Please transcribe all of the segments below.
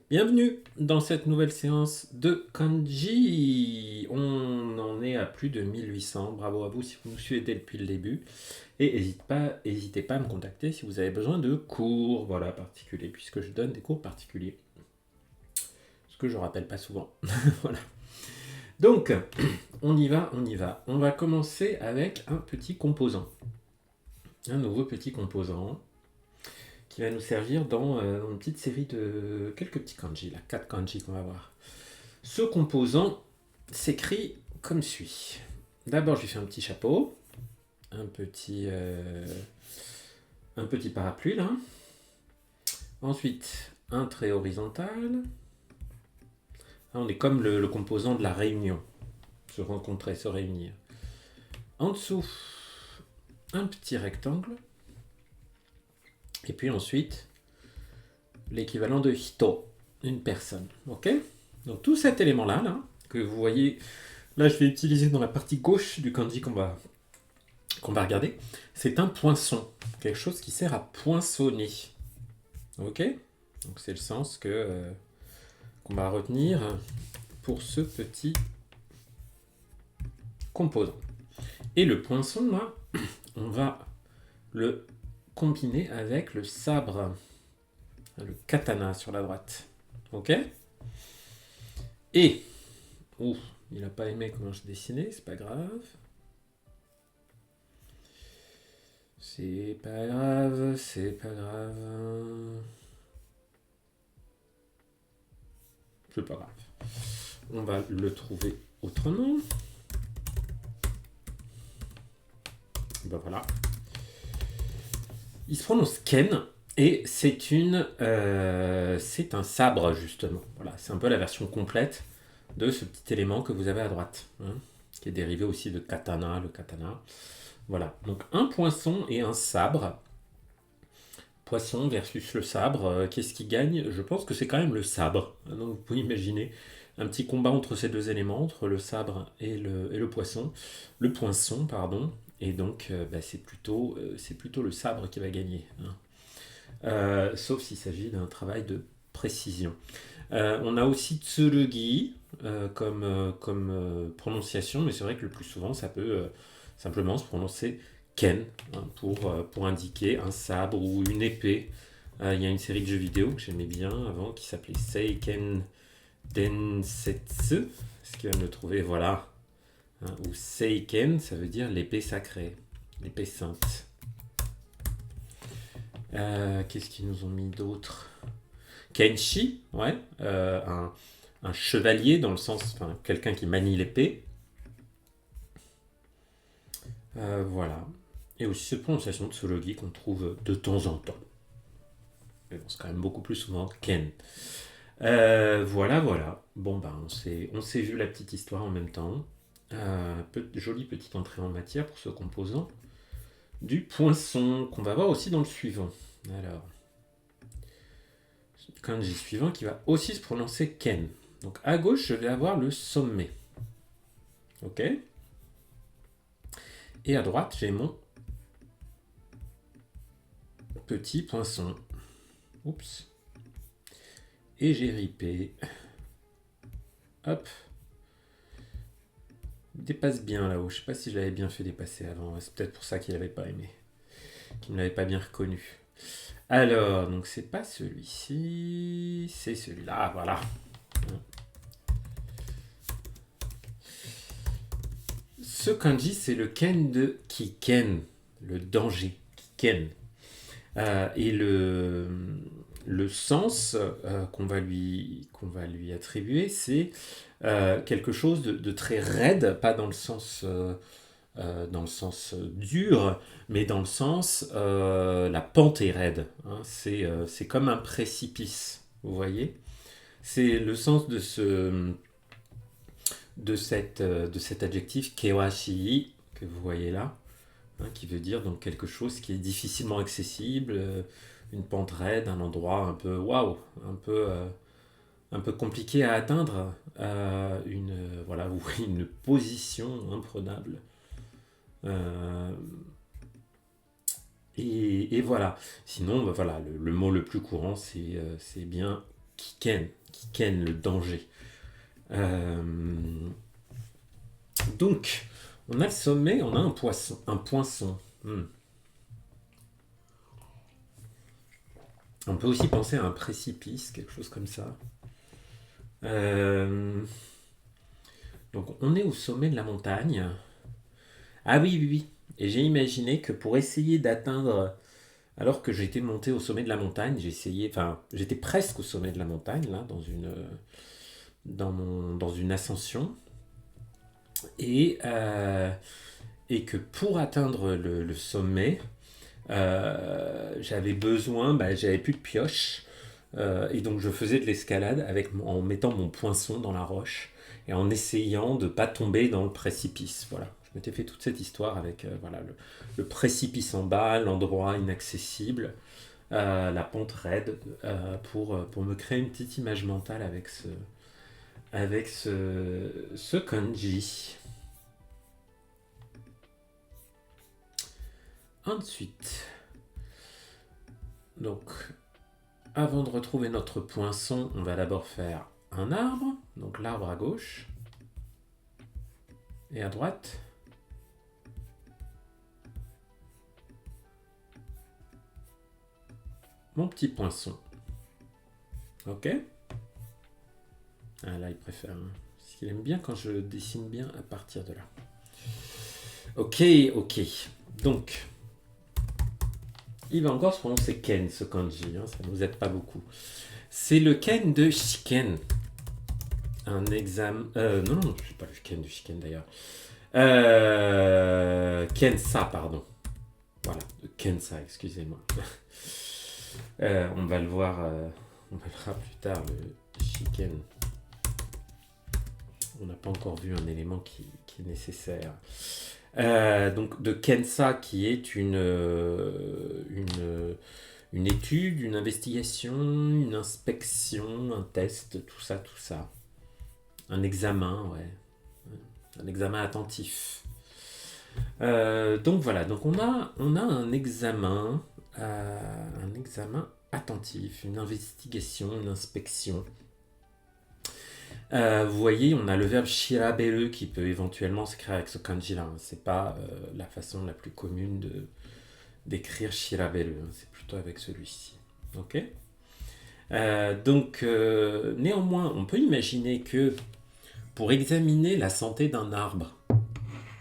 Bienvenue dans cette nouvelle séance de kanji. On en est à plus de 1800. Bravo à vous si vous nous suivez depuis le début. Et n'hésitez pas à me contacter si vous avez besoin de cours particuliers, puisque je donne des cours particuliers. Ce que je ne rappelle pas souvent. Voilà. Donc, on y va. On va commencer avec un petit composant. Un nouveau petit composant qui va nous servir dans une petite série de quelques petits kanji, là, 4 kanji qu'on va voir. Ce composant s'écrit comme suit. D'abord, je lui fais un petit chapeau, un petit parapluie là. Ensuite, un trait horizontal. Là, on est comme le composant de la réunion. Se rencontrer, se réunir. En dessous, un petit rectangle. Et puis ensuite, l'équivalent de hito, une personne. Ok? Donc tout cet élément-là, là, que vous voyez, là je vais utiliser dans la partie gauche du kanji qu'on va regarder, c'est un poinçon, quelque chose qui sert à poinçonner. Ok? Donc c'est le sens qu'on va retenir pour ce petit composant. Et le poinçon, là, on va le combiner avec le sabre, le katana sur la droite. Ok? Et, il n'a pas aimé comment je dessinais, c'est pas grave. C'est pas grave. C'est pas grave. On va le trouver autrement. Ben voilà. Il se prononce Ken et c'est un sabre justement. Voilà, c'est un peu la version complète de ce petit élément que vous avez à droite, hein, qui est dérivé aussi de katana, le katana. Voilà, donc un poinçon et un sabre. Poisson versus le sabre, qu'est-ce qui gagne? Je pense que c'est quand même le sabre. Donc vous pouvez imaginer un petit combat entre ces deux éléments, entre le sabre et le poisson. Le poinçon, pardon. Et donc c'est plutôt le sabre qui va gagner, hein. Sauf s'il s'agit d'un travail de précision. On a aussi tsurugi comme prononciation, mais c'est vrai que le plus souvent ça peut simplement se prononcer ken, hein, pour indiquer un sabre ou une épée. Il y a une série de jeux vidéo que j'aimais bien avant qui s'appelait Seiken Densetsu, ce qui va me le trouver, voilà. Hein, ou Seiken, ça veut dire l'épée sacrée, l'épée sainte. Qu'est-ce qu'ils nous ont mis d'autre? Kenshi, ouais, un chevalier dans le sens, enfin, quelqu'un qui manie l'épée. Voilà. Et aussi cette prononciation de Tsurugi qu'on trouve de temps en temps. Mais bon, c'est quand même beaucoup plus souvent Ken. Voilà. Bon, on s'est vu la petite histoire en même temps. Jolie petite entrée en matière pour ce composant du poinçon qu'on va voir aussi dans le suivant. Alors, kanji suivant qui va aussi se prononcer Ken. Donc à gauche, je vais avoir le sommet. Ok? Et à droite, j'ai mon petit poinçon. Oups. Et j'ai ripé. Hop. Il dépasse bien là-haut. Je sais pas si je l'avais bien fait dépasser avant. C'est peut-être pour ça qu'il n'avait pas aimé. Qu'il ne l'avait pas bien reconnu. Alors, donc c'est pas celui-ci. C'est celui-là. Voilà. Ce kanji, c'est le ken de Kiken. Le danger. Kiken. Et le sens qu'on va lui attribuer, c'est quelque chose de très raide, pas dans le sens dur, mais dans le sens la pente est raide, hein. C'est comme un précipice, vous voyez. C'est le sens de cet adjectif kewashi que vous voyez là, hein, qui veut dire donc quelque chose qui est difficilement accessible, une pente raide, un endroit un peu waouh, un peu compliqué à atteindre, voilà, ou une position imprenable. Euh, et voilà. Sinon, voilà, le mot le plus courant, c'est bien Kiken, le danger. Euh, donc, on a le sommet, on a un poinçon. On peut aussi penser à un précipice, quelque chose comme ça. Euh, donc, on est au sommet de la montagne. Ah oui, oui, oui. Et j'ai imaginé que pour essayer d'atteindre, alors que j'étais monté au sommet de la montagne, j'étais presque au sommet de la montagne, là, dans une ascension, et, euh, et que pour atteindre le sommet, j'avais plus de pioche, et donc je faisais de l'escalade en mettant mon poinçon dans la roche et en essayant de pas tomber dans le précipice. Voilà, je m'étais fait toute cette histoire avec voilà le précipice en bas, l'endroit inaccessible, la pente raide, pour me créer une petite image mentale avec ce kanji. Ensuite, donc, avant de retrouver notre poinçon, on va d'abord faire un arbre, donc l'arbre à gauche, et à droite, mon petit poinçon. Ok. Ah là, il préfère. Parce qu'il aime bien quand je dessine bien à partir de là. Ok, ok. Donc, il va encore se prononcer Ken, ce kanji. Ça ne nous aide pas beaucoup. C'est le Ken de Shiken. Un examen. Non, je ne sais pas le Ken de Shiken d'ailleurs. Kensa, pardon. Voilà, Kensa, excusez-moi. On va le voir plus tard, le Shiken. On n'a pas encore vu un élément qui est nécessaire. Donc de Kensa, qui est une étude, une investigation, une inspection, un test, tout ça. Un examen, ouais. Un examen attentif. Donc voilà, donc on a un examen attentif, une investigation, une inspection. Vous voyez, on a le verbe shiraberu qui peut éventuellement s'écrire avec ce kanji-là. C'est pas la façon la plus commune d'écrire shiraberu. C'est plutôt avec celui-ci. Ok. Donc, néanmoins, on peut imaginer que pour examiner la santé d'un arbre,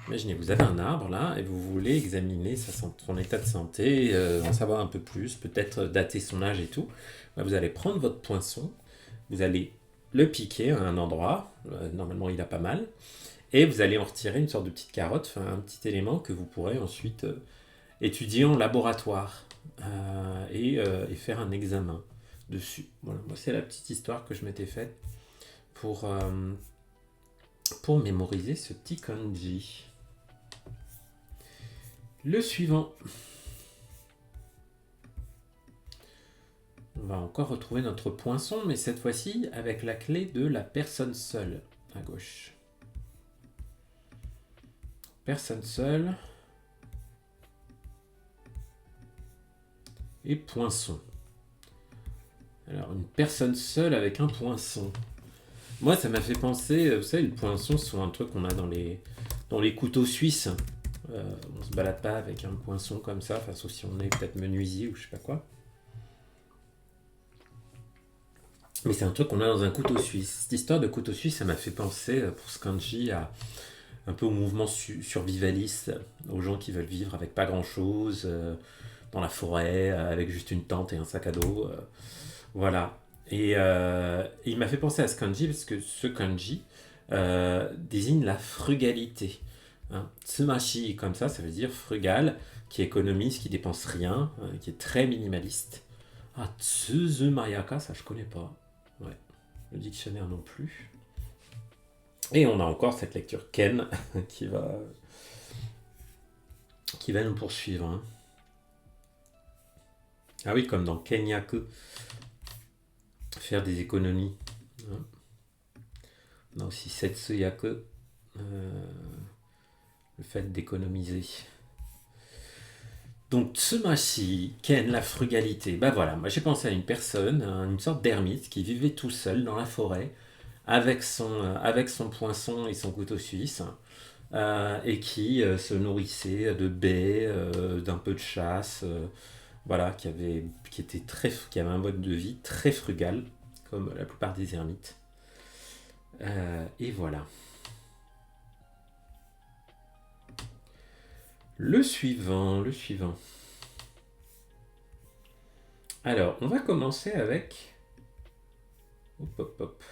imaginez, vous avez un arbre là et vous voulez examiner son état de santé, en savoir un peu plus, peut-être dater son âge et tout. Vous allez prendre votre poinçon, vous allez le piquer à un endroit, normalement il a pas mal, et vous allez en retirer une sorte de petite carotte, un petit élément que vous pourrez ensuite étudier en laboratoire et faire un examen dessus. Voilà, moi c'est la petite histoire que je m'étais faite pour mémoriser ce petit kanji. Le suivant. On va encore retrouver notre poinçon, mais cette fois-ci avec la clé de la personne seule à gauche. Personne seule. Et poinçon. Alors, une personne seule avec un poinçon. Moi, ça m'a fait penser, vous savez, le poinçon, c'est un truc qu'on a dans les couteaux suisses. On se balade pas avec un poinçon comme ça, enfin, sauf si on est peut-être menuisier ou je sais pas quoi. Mais c'est un truc qu'on a dans un couteau suisse. Cette histoire de couteau suisse, ça m'a fait penser, pour ce kanji, un peu au mouvement survivaliste, aux gens qui veulent vivre avec pas grand-chose, dans la forêt, avec juste une tente et un sac à dos. Voilà. Et il m'a fait penser à ce kanji parce que ce kanji désigne la frugalité. Hein. Tsumashi, comme ça veut dire frugal, qui économise, qui dépense rien, qui est très minimaliste. Ah, Tsuzumayaka, ça je connais pas. Ouais. Le dictionnaire non plus. Et on a encore cette lecture Ken qui va nous poursuivre. Hein. Ah oui, comme dans Kenyaku. Faire des économies. Hein. On a aussi Setsuyaku. Le fait d'économiser. Donc, tsumashi, ken, la frugalité. Bah voilà, moi j'ai pensé à une personne, une sorte d'ermite qui vivait tout seul dans la forêt avec son poinçon et son couteau suisse et qui se nourrissait de baies, d'un peu de chasse, voilà, qui avait un mode de vie très frugal, comme la plupart des ermites. Et voilà. Le suivant, le suivant. Alors, on va commencer avec... Hop, hop, hop.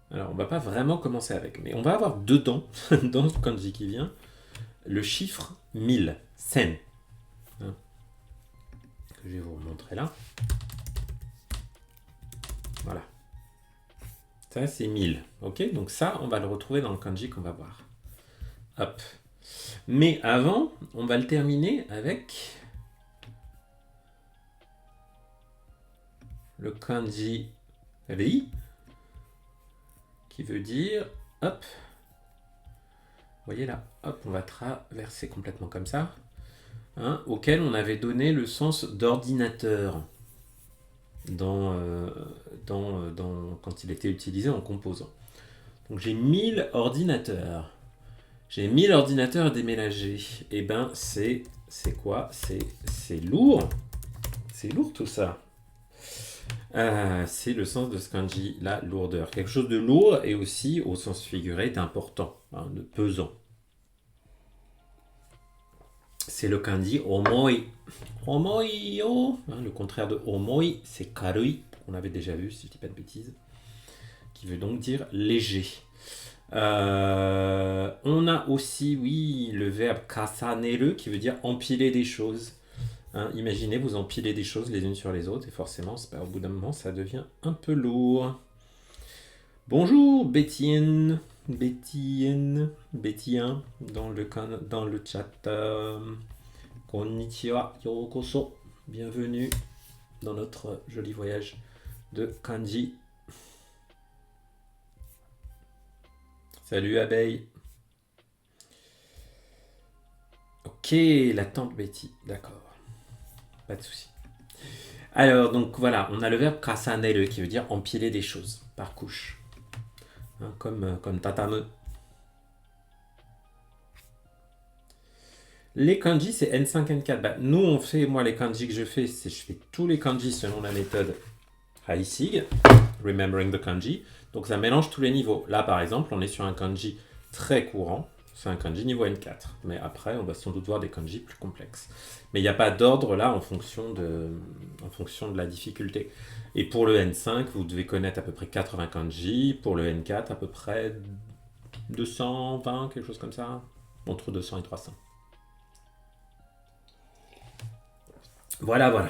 Alors, on va pas vraiment commencer avec, mais on va avoir dedans, dans le kanji qui vient, le chiffre 1000, sen, hein, que je vais vous montrer là. Voilà. Ça, c'est 1000, ok? Donc ça, on va le retrouver dans le kanji qu'on va voir. Hop. Mais avant, on va le terminer avec le kanji ri, qui veut dire, hop, vous voyez là, hop, on va traverser complètement comme ça, hein, auquel on avait donné le sens d'ordinateur quand il était utilisé en composant. Donc j'ai 1000 ordinateurs. J'ai 1000 ordinateurs déménagés. Et ben c'est quoi? C'est lourd. C'est lourd tout ça. C'est le sens de ce kanji, la lourdeur. Quelque chose de lourd et aussi, au sens figuré, d'important, hein, de pesant. C'est le kanji omoi. Omoi yo. Hein, le contraire de omoi, c'est karui. On avait déjà vu, si je ne dis pas de bêtises. Qui veut donc dire léger. On a aussi, oui, le verbe kasaneru qui veut dire empiler des choses. Hein, imaginez, vous empilez des choses les unes sur les autres et forcément, au bout d'un moment, ça devient un peu lourd. Bonjour, Bétienne, Bétien, dans le chat. Konnichiwa, yokoso, bienvenue dans notre joli voyage de kanji. Salut abeille. Ok, la tante Betty, d'accord. Pas de souci. Alors, donc voilà, on a le verbe kasaneru qui veut dire empiler des choses par couche. Hein, comme tatame. Les kanji, c'est N5, N4. Bah, nous, moi, les kanji que je fais tous les kanji selon la méthode Haisig, Remembering the Kanji. Donc ça mélange tous les niveaux. Là, par exemple, on est sur un kanji très courant. C'est un kanji niveau N4. Mais après, on va sans doute voir des kanji plus complexes. Mais il n'y a pas d'ordre là en fonction de la difficulté. Et pour le N5, vous devez connaître à peu près 80 kanji. Pour le N4, à peu près 220, quelque chose comme ça. Entre 200 et 300. Voilà, voilà.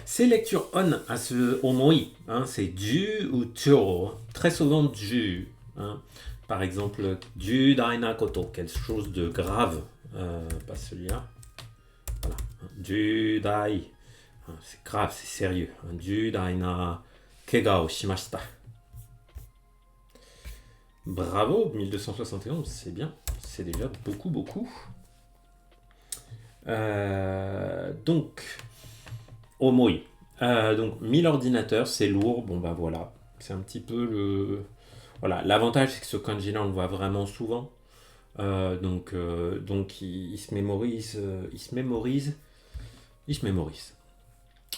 Ces lectures on à ce omoi, hein, c'est du ou turo. Très souvent du. Hein. Par exemple, du daina koto, quelque chose de grave. Pas celui-là. Voilà. Du dai. C'est grave, c'est sérieux. Du daina kega o shimashita. Bravo, 1271, c'est bien. C'est déjà beaucoup, beaucoup. Donc, omoi. Donc 1000 ordinateurs, c'est lourd. Bon bah voilà, c'est un petit peu le... Voilà, l'avantage c'est que ce kanji-là on le voit vraiment souvent. Donc il se mémorise.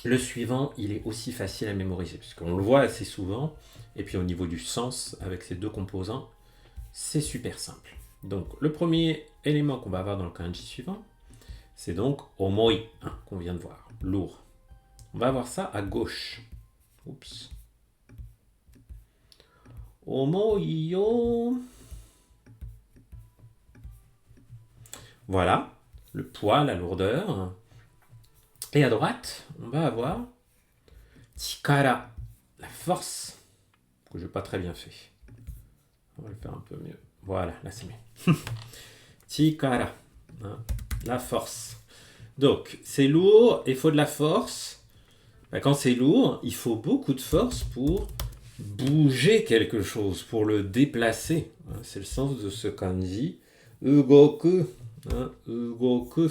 Le suivant, il est aussi facile à mémoriser, puisqu'on le voit assez souvent. Et puis au niveau du sens, avec ces deux composants, c'est super simple. Donc le premier élément qu'on va avoir dans le kanji suivant, c'est donc omoi, hein, qu'on vient de voir, lourd. On va voir ça à gauche. Oups. Omoi yo. Voilà, le poids, la lourdeur. Et à droite, on va avoir chikara, la force, que je n'ai pas très bien fait. On va le faire un peu mieux. Voilà, là c'est mieux. Chikara, hein, la force. Donc, c'est lourd, il faut de la force. Ben, quand c'est lourd, il faut beaucoup de force pour bouger quelque chose, pour le déplacer. C'est le sens de ce kanji. Ugoku. Hein, ugoku.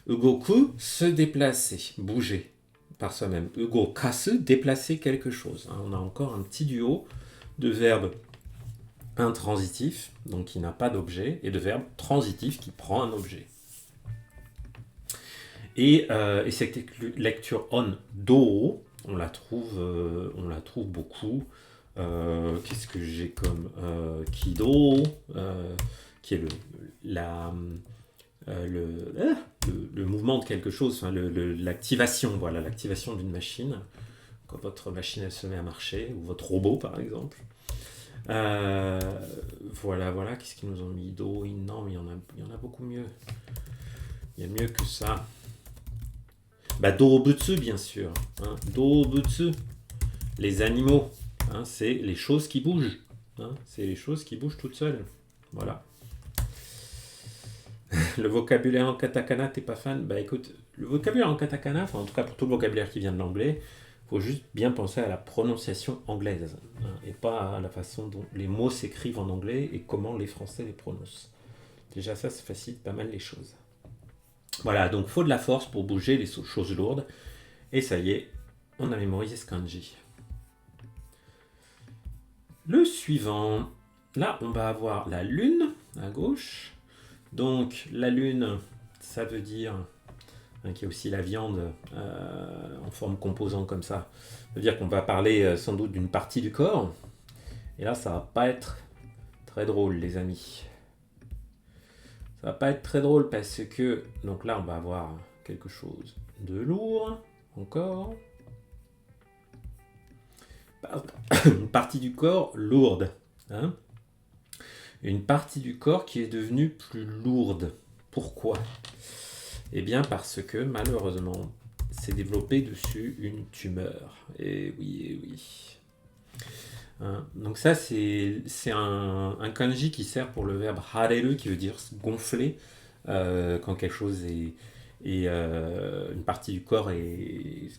Ugoku, se déplacer, bouger par soi-même. Ugokasu, déplacer quelque chose. On a encore un petit duo de verbes intransitifs, donc qui n'a pas d'objet, et de verbes transitifs qui prend un objet. Et cette lecture on do, on la trouve beaucoup. Qu'est-ce que j'ai comme kido, qui est le mouvement de quelque chose, enfin, l'activation, voilà, l'activation d'une machine, quand votre machine elle se met à marcher, ou votre robot par exemple. Voilà, qu'est-ce qu'ils nous ont mis? Do, non, mais il y en a beaucoup mieux. Il y a mieux que ça. Bah, Dorobutsu, bien sûr. Hein. Dorobutsu, les animaux. Hein, c'est les choses qui bougent. Hein, c'est les choses qui bougent toutes seules. Voilà. Le vocabulaire en katakana, t'es pas fan? Bah écoute, le vocabulaire en katakana, enfin en tout cas pour tout le vocabulaire qui vient de l'anglais, faut juste bien penser à la prononciation anglaise. Hein, et pas à la façon dont les mots s'écrivent en anglais et comment les Français les prononcent. Déjà ça facilite pas mal les choses. Voilà, donc faut de la force pour bouger les choses lourdes. Et ça y est, on a mémorisé ce kanji. Le suivant, là on va avoir la lune à gauche. Donc la lune, ça veut dire qu'il y a aussi la viande en forme composant comme ça. Ça veut dire qu'on va parler sans doute d'une partie du corps. Et là ça va pas être très drôle les amis. Ça va pas être très drôle parce que, donc là on va avoir quelque chose de lourd, encore. Une partie du corps lourde. Hein, une partie du corps qui est devenue plus lourde. Pourquoi? Eh bien parce que malheureusement, s'est développée dessus une tumeur. Et oui. Hein, donc ça, c'est un kanji qui sert pour le verbe hareru, qui veut dire gonfler, quand quelque chose est une partie du corps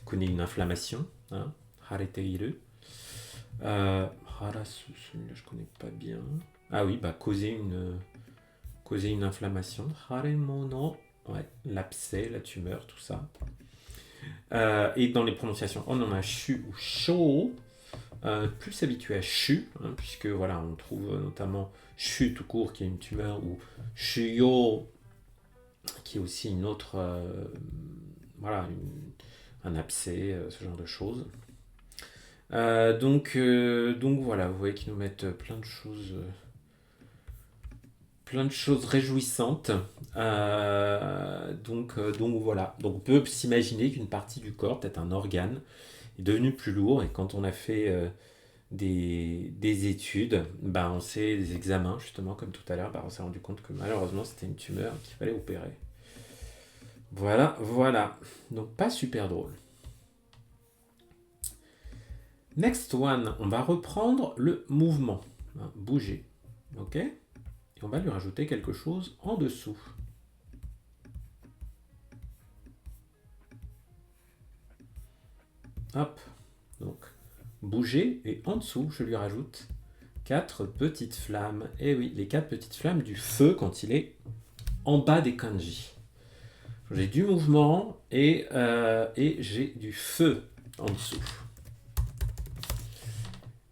connaît une inflammation. Hein, hareteiru. Harasu, celui-là je connais pas bien. Ah oui, bah causer une inflammation. Haremono, ouais, l'abcès, la tumeur, tout ça. Et dans les prononciations, on en a shu ou sho. Plus habitué à shu, hein, puisque voilà, on trouve notamment shu tout court qui est une tumeur, ou shuyo qui est aussi une autre, voilà, un abcès, ce genre de choses. Donc voilà, vous voyez qu'ils nous mettent plein de choses réjouissantes. Donc voilà. Donc on peut s'imaginer qu'une partie du corps, peut-être un organe, est devenu plus lourd. Et quand on a fait des études, on sait des examens justement comme tout à l'heure, on s'est rendu compte que malheureusement c'était une tumeur qu'il fallait opérer. Voilà. Donc pas super drôle. Next one, on va reprendre le mouvement, hein, bouger, ok? Et on va lui rajouter quelque chose en dessous. Hop, donc bouger, et en dessous, je lui rajoute 4 petites flammes. Et oui, les 4 petites flammes du feu quand il est en bas des kanji. J'ai du mouvement et j'ai du feu en dessous.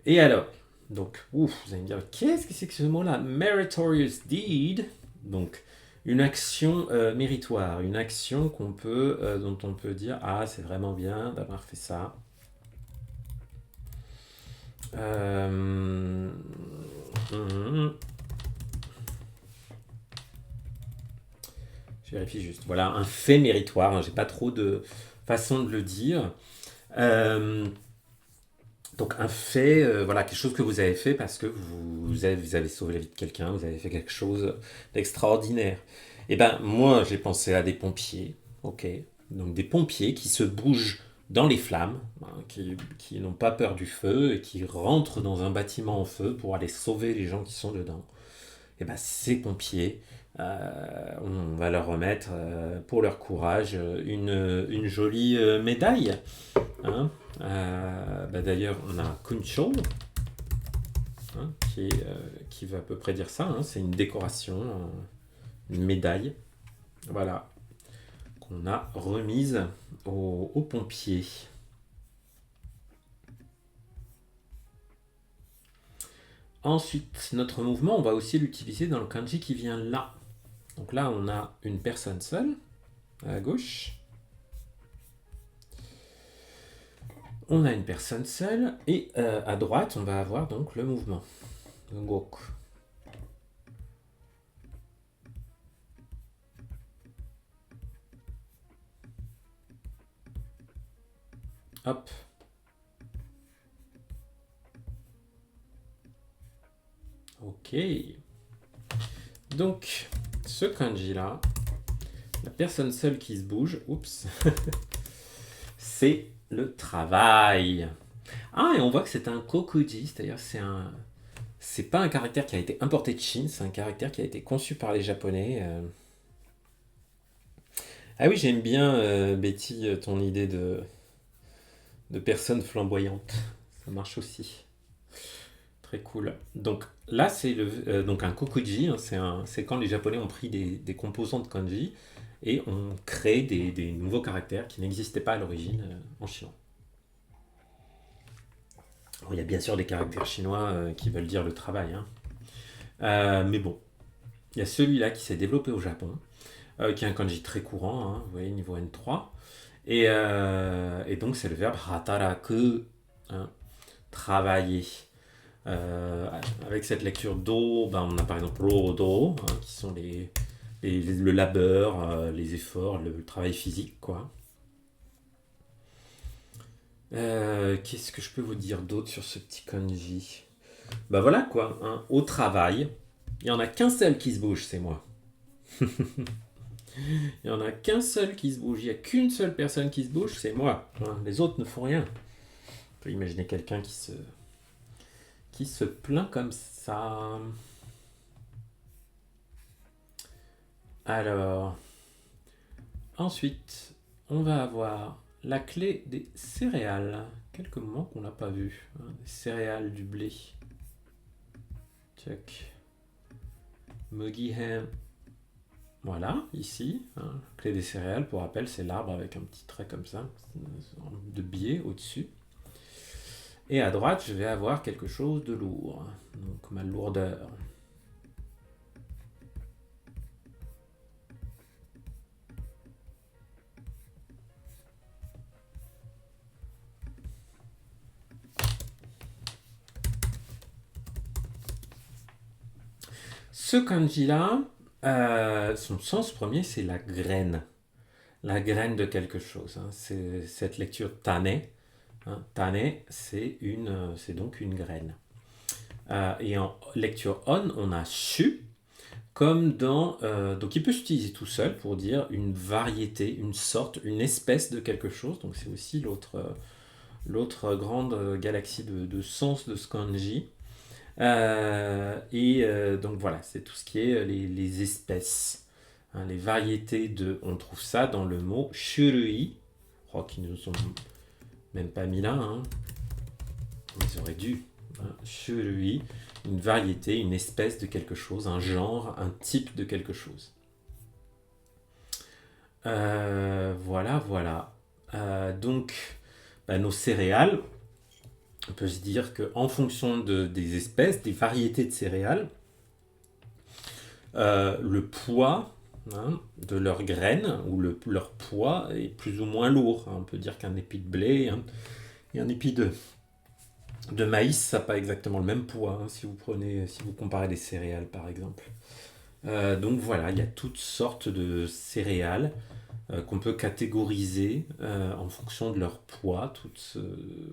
Et alors, donc, vous allez me dire, qu'est-ce que c'est que ce mot-là? Meritorious deed, donc une action méritoire, une action dont on peut dire, ah, c'est vraiment bien d'avoir fait ça. Je vérifie juste. Voilà, un fait méritoire, hein, j'ai pas trop de façon de le dire. Donc un fait, voilà, quelque chose que vous avez fait parce que vous avez sauvé la vie de quelqu'un, vous avez fait quelque chose d'extraordinaire. Et moi j'ai pensé à des pompiers, ok, donc des pompiers qui se bougent dans les flammes, hein, qui n'ont pas peur du feu et qui rentrent dans un bâtiment en feu pour aller sauver les gens qui sont dedans. Et ces pompiers, on va leur remettre pour leur courage une jolie médaille. Hein. D'ailleurs, on a Kuncho, hein, qui veut à peu près dire ça. Hein, c'est une décoration, une médaille, voilà, qu'on a remise aux pompiers. Ensuite, notre mouvement, on va aussi l'utiliser dans le kanji qui vient là. Donc là, on a une personne seule, à gauche. On a une personne seule, et à droite, on va avoir donc le mouvement, le goku. Hop. Ok. Donc, ce kanji-là, la personne seule qui se bouge, oups, c'est le travail. Ah, et on voit que c'est un kokuji, c'est-à-dire c'est pas un caractère qui a été importé de Chine, c'est un caractère qui a été conçu par les Japonais. Ah oui, j'aime bien, Betty, ton idée de personne flamboyante. Ça marche aussi. Très cool. Donc là, c'est donc un kokuji, hein, c'est quand les Japonais ont pris des composants de kanji et ont créé des nouveaux caractères qui n'existaient pas à l'origine en chinois. Bon, il y a bien sûr des caractères chinois qui veulent dire le travail, hein. Mais bon, il y a celui-là qui s'est développé au Japon, qui est un kanji très courant, hein, vous voyez, niveau N3. Et donc, c'est le verbe hataraku, hein, travailler. Euh, Avec cette lecture do, ben, on a par exemple rodo, hein, qui sont le labeur, les efforts, le travail physique, quoi. Qu'est-ce que je peux vous dire d'autre sur ce petit kanji? Bah voilà quoi, hein, au travail, il n'y en a qu'un seul qui se bouge, c'est moi. Il n'y en a qu'un seul qui se bouge, il n'y a qu'une seule personne qui se bouge, c'est moi. Hein, les autres ne font rien. On peut imaginer quelqu'un qui se plaint comme ça. Alors, ensuite, on va avoir la clé des céréales. Quelques moments qu'on n'a pas vu. Hein, des céréales, du blé. Check. Mugihen. Voilà, ici, hein, clé des céréales, pour rappel, c'est l'arbre avec un petit trait comme ça, de biais au-dessus. Et à droite, je vais avoir quelque chose de lourd, donc ma lourdeur. Ce kanji-là, son sens premier, c'est la graine. La graine de quelque chose, hein. C'est cette lecture tane. Hein. Tane, c'est donc une graine. Et en lecture on, on a shu, comme dans... donc il peut s'utiliser tout seul pour dire une variété, une sorte, une espèce de quelque chose. Donc c'est aussi l'autre grande galaxie de sens de ce kanji. Donc voilà, c'est tout ce qui est les espèces, hein, les variétés de... On trouve ça dans le mot shurui. Je crois qu'ils nous ont même pas mis là, hein. Ils auraient dû. Hein. Shurui, une variété, une espèce de quelque chose, un genre, un type de quelque chose. Voilà, voilà. Donc, bah, nos céréales, on peut se dire qu'en fonction des espèces, des variétés de céréales, le poids, hein, de leurs graines ou leur poids est plus ou moins lourd. On peut dire qu'un épi de blé et un épi de maïs, ça n'a pas exactement le même poids, hein, si vous comparez des céréales par exemple. Donc voilà, il y a toutes sortes de céréales qu'on peut catégoriser en fonction de leur poids.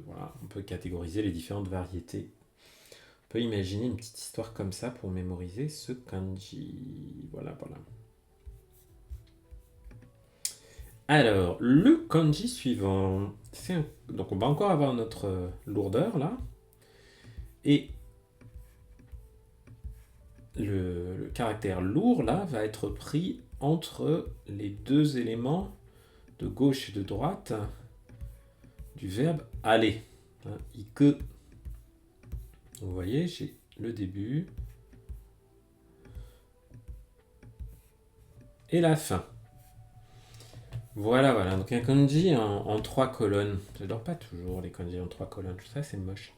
Voilà, on peut catégoriser les différentes variétés. On peut imaginer une petite histoire comme ça pour mémoriser ce kanji. Voilà, voilà. Alors, le kanji suivant, donc on va encore avoir notre lourdeur là. Et le caractère lourd là va être pris entre les deux éléments de gauche et de droite du verbe aller. Hein, ike. Vous voyez, j'ai le début et la fin. Voilà, voilà. Donc un kanji en trois colonnes. J'adore pas toujours les kanji en trois colonnes. Ça, c'est moche.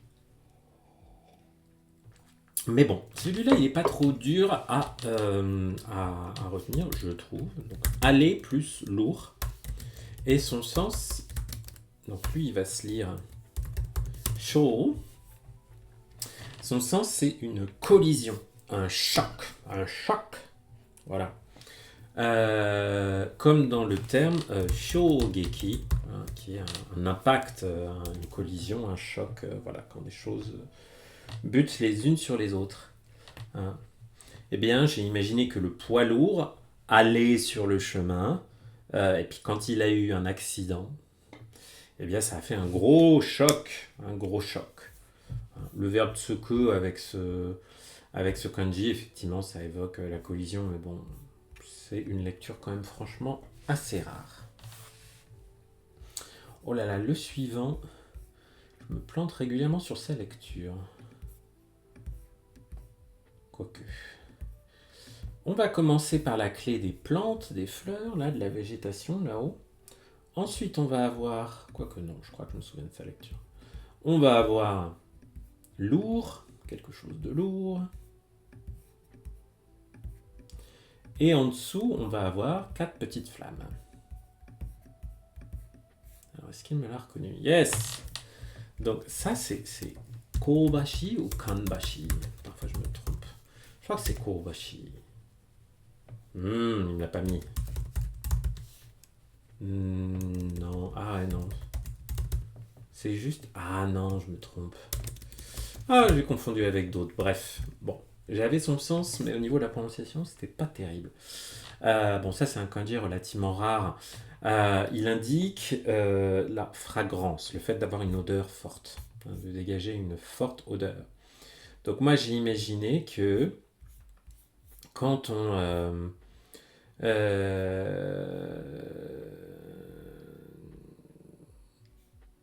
Mais bon, celui-là, il est pas trop dur à retenir, je trouve. Donc, aller plus lourd. Et son sens, donc lui, il va se lire show. Son sens, c'est une collision, un choc, un choc. Voilà. Comme dans le terme shogeki, hein, qui est un impact, une collision, un choc, voilà, quand des choses butent les unes sur les autres. Hein. Eh bien, j'ai imaginé que le poids lourd allait sur le chemin, et puis quand il a eu un accident, eh bien, ça a fait un gros choc, un gros choc. Le verbe tsuku avec ce kanji, effectivement, ça évoque la collision, mais bon, c'est une lecture quand même franchement assez rare. Oh là là, le suivant, je me plante régulièrement sur sa lecture. Quoique. On va commencer par la clé des plantes, des fleurs, là, de la végétation, là-haut. Ensuite, on va avoir... Quoique non, je crois que je me souviens de sa lecture. On va avoir lourd, quelque chose de lourd. Et en dessous, on va avoir 4 petites flammes. Alors, est-ce qu'il me l'a reconnu? Yes! Donc, ça, c'est Kobashi ou Kanbashi? Parfois, je me trompe. Je crois que c'est Kobashi. Il ne l'a pas mis. Non. Ah, non. C'est juste... Ah, non, je me trompe. Ah, j'ai confondu avec d'autres. Bref, bon. J'avais son sens, mais au niveau de la prononciation, c'était pas terrible. Bon, ça, c'est un kanji relativement rare. Il indique la fragrance, le fait d'avoir une odeur forte, hein, de dégager une forte odeur. Donc, moi, j'ai imaginé que quand on.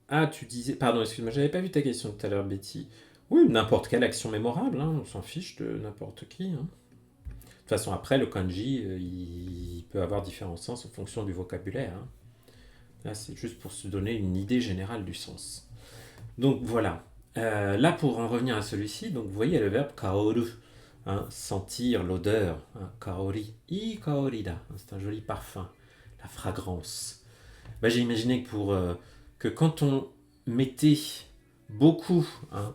Ah, tu disais. Pardon, excuse-moi, j'avais pas vu ta question tout à l'heure, Betty. Oui, n'importe quelle action mémorable, hein, on s'en fiche de n'importe qui. Hein. De toute façon, après, le kanji, il peut avoir différents sens en fonction du vocabulaire. Hein. Là, c'est juste pour se donner une idée générale du sens. Donc voilà. Là, pour en revenir à celui-ci, donc vous voyez le verbe kaoru, hein, sentir l'odeur, hein, kaori, i kaorida, hein, c'est un joli parfum, la fragrance. Bah, j'ai imaginé que quand on mettait beaucoup, hein,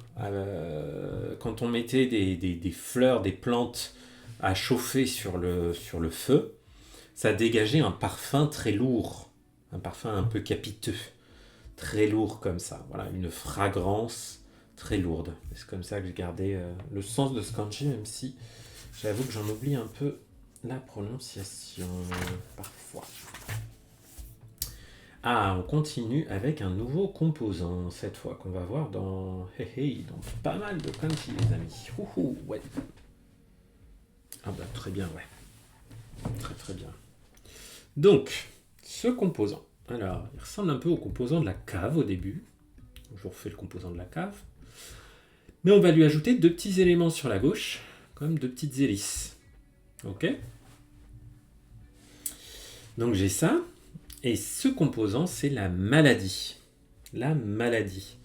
quand on mettait des fleurs, des plantes à chauffer sur le feu, ça dégageait un parfum très lourd, un parfum un peu capiteux, très lourd comme ça. Voilà, une fragrance très lourde. Et c'est comme ça que j'ai gardé le sens de ce kanji, même si j'avoue que j'en oublie un peu la prononciation parfois. Ah, on continue avec un nouveau composant, cette fois qu'on va voir dans dans pas mal de kanji, les amis. Ouhou, ouais. Ah bah très bien, ouais. Très très bien. Donc, ce composant. Alors, il ressemble un peu au composant de la cave au début. Je vous refais le composant de la cave. Mais on va lui ajouter 2 petits éléments sur la gauche, comme 2 petites hélices. Ok? Donc j'ai ça. Et ce composant, c'est la maladie. La maladie.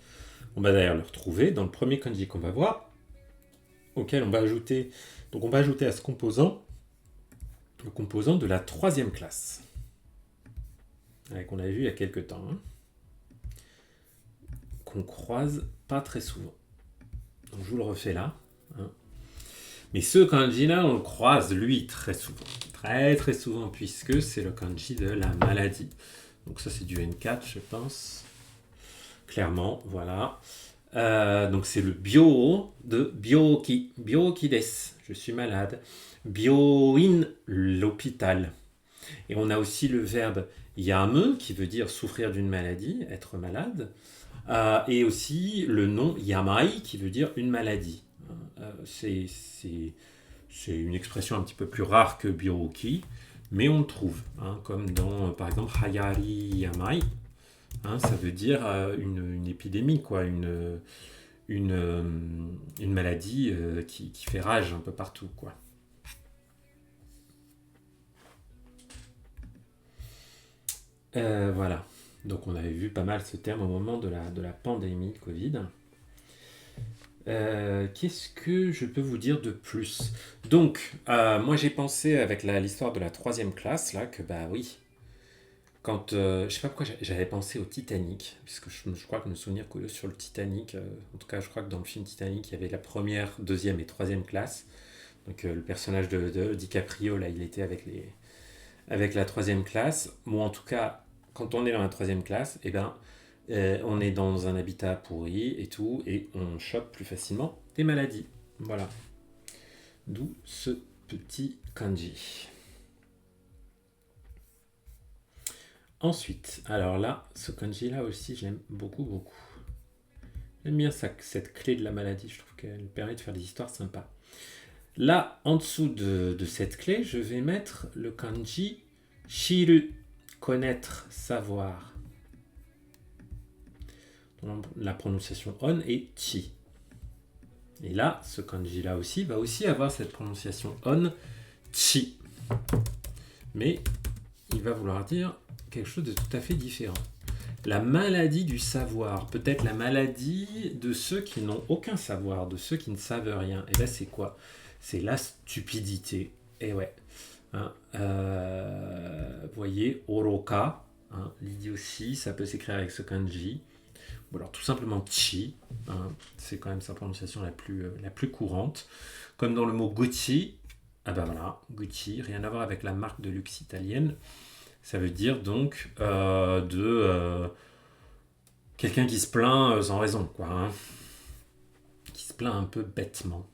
On va d'ailleurs le retrouver dans le premier kanji qu'on va voir, auquel on va ajouter. Donc on va ajouter à ce composant le composant de la 3e classe. Qu'on avait vu il y a quelques temps. Hein, qu'on croise pas très souvent. Donc je vous le refais là. Hein. Mais ce kanji-là, on le croise, lui, très souvent. Très très souvent, puisque c'est le kanji de la maladie. Donc ça, c'est du N4, je pense. Clairement, voilà. Donc c'est le bio de byoki. Byoki desu. Je suis malade. Byoin, l'hôpital. Et on a aussi le verbe yame, qui veut dire souffrir d'une maladie, être malade. Et aussi le nom yamai, qui veut dire une maladie. C'est une expression un petit peu plus rare que byoki, mais on le trouve, hein, comme dans, par exemple, hayari yamai, hein, ça veut dire une épidémie, quoi, une maladie qui fait rage un peu partout, quoi. Voilà. Donc on avait vu pas mal ce terme au moment de la pandémie Covid. Qu'est-ce que je peux vous dire de plus? Donc, moi j'ai pensé avec l'histoire de la troisième classe, là, que bah oui, quand, je sais pas pourquoi j'avais pensé au Titanic, puisque je crois que me souvenir que sur le Titanic, en tout cas je crois que dans le film Titanic, il y avait la première, deuxième et troisième classe. Donc le personnage de DiCaprio, là, il était avec la troisième classe. Moi en tout cas, quand on est dans la troisième classe, eh ben, on est dans un habitat pourri et tout, et on chope plus facilement des maladies. Voilà. D'où ce petit kanji. Ensuite, alors là, ce kanji là aussi, j'aime beaucoup, beaucoup. J'aime bien ça, cette clé de la maladie, je trouve qu'elle permet de faire des histoires sympas. Là, en dessous de cette clé, je vais mettre le kanji shiru, connaître, savoir. La prononciation on est chi. Et là, ce kanji là aussi va aussi avoir cette prononciation on, chi. Mais il va vouloir dire quelque chose de tout à fait différent. La maladie du savoir, peut-être la maladie de ceux qui n'ont aucun savoir, de ceux qui ne savent rien. Et là, c'est quoi? C'est la stupidité. Et ouais. Hein, vous voyez, oroka, hein, l'idiotie, ça peut s'écrire avec ce kanji. Ou alors tout simplement chi, hein, c'est quand même sa prononciation la plus courante. Comme dans le mot Gucci, ah ben voilà, Gucci, rien à voir avec la marque de luxe italienne. Ça veut dire donc quelqu'un qui se plaint sans raison, quoi. Hein, qui se plaint un peu bêtement.